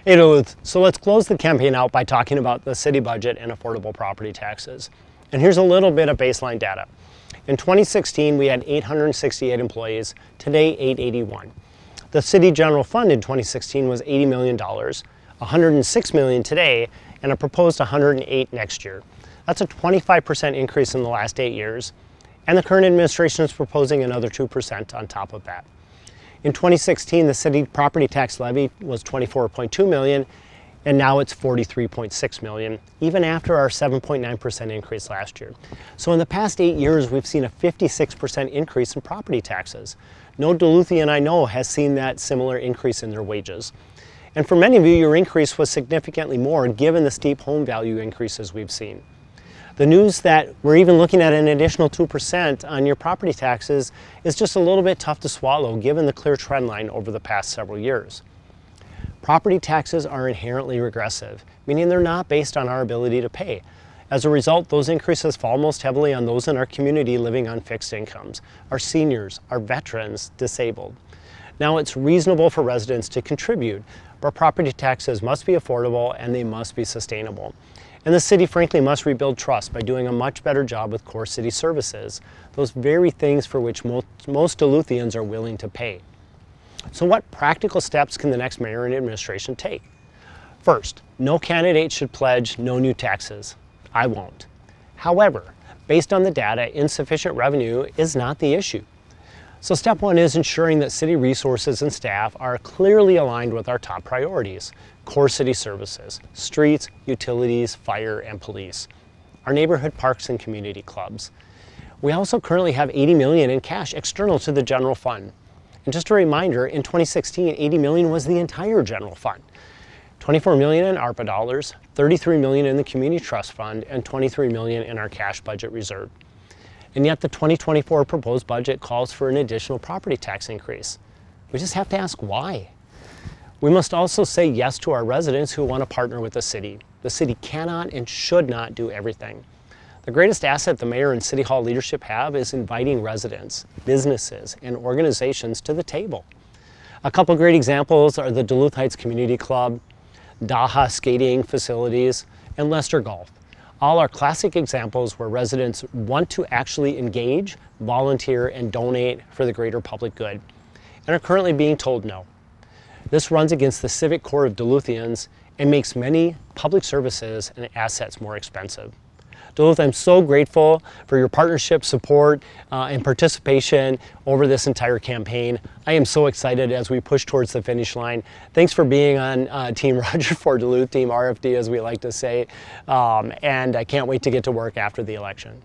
Hey Duluth, so let's close the campaign out by talking about the city budget and affordable property taxes. And here's a little bit of baseline data. In 2016, we had 868 employees, today 881. The city general fund in 2016 was $80 million, $106 million today, and a proposed $108 next year. That's a 25% increase in the last 8 years, and the current administration is proposing another 2% on top of that. In 2016, the city property tax levy was $24.2 million, and now it's $43.6 million, even after our 7.9% increase last year. So in the past 8 years, we've seen a 56% increase in property taxes. No Duluthian I know has seen that similar increase in their wages. And for many of you, your increase was significantly more given the steep home value increases we've seen. The news that we're even looking at an additional 2% on your property taxes is just a little bit tough to swallow given the clear trend line over the past several years. Property taxes are inherently regressive, meaning they're not based on our ability to pay. As a result, those increases fall most heavily on those in our community living on fixed incomes, our seniors, our veterans, disabled. Now, it's reasonable for residents to contribute, but property taxes must be affordable and they must be sustainable. And the city, frankly, must rebuild trust by doing a much better job with core city services, those very things for which most Duluthians are willing to pay. So what practical steps can the next mayor and administration take? First, no candidate should pledge no new taxes. I won't. However, based on the data, insufficient revenue is not the issue. So step one is ensuring that city resources and staff are clearly aligned with our top priorities: core city services, streets, utilities, fire, and police, our neighborhood parks and community clubs. We also currently have $80 million in cash external to the general fund. And just a reminder, in 2016, $80 million was the entire general fund. $24 million in ARPA dollars, $33 million in the community trust fund, and $23 million in our cash budget reserve. And yet the 2024 proposed budget calls for an additional property tax increase. We just have to ask why. We must also say yes to our residents who want to partner with the city. The city cannot and should not do everything. The greatest asset the mayor and city hall leadership have is inviting residents, businesses, and organizations to the table. A couple great examples are the Duluth Heights Community Club, Daha skating facilities, and Lester Golf. All are classic examples where residents want to actually engage, volunteer, and donate for the greater public good, and are currently being told no. This runs against the civic core of Duluthians and makes many public services and assets more expensive. Duluth, I'm so grateful for your partnership, support, and participation over this entire campaign. I am so excited as we push towards the finish line. Thanks for being on Team Roger for Duluth, Team RFD as we like to say, and I can't wait to get to work after the election.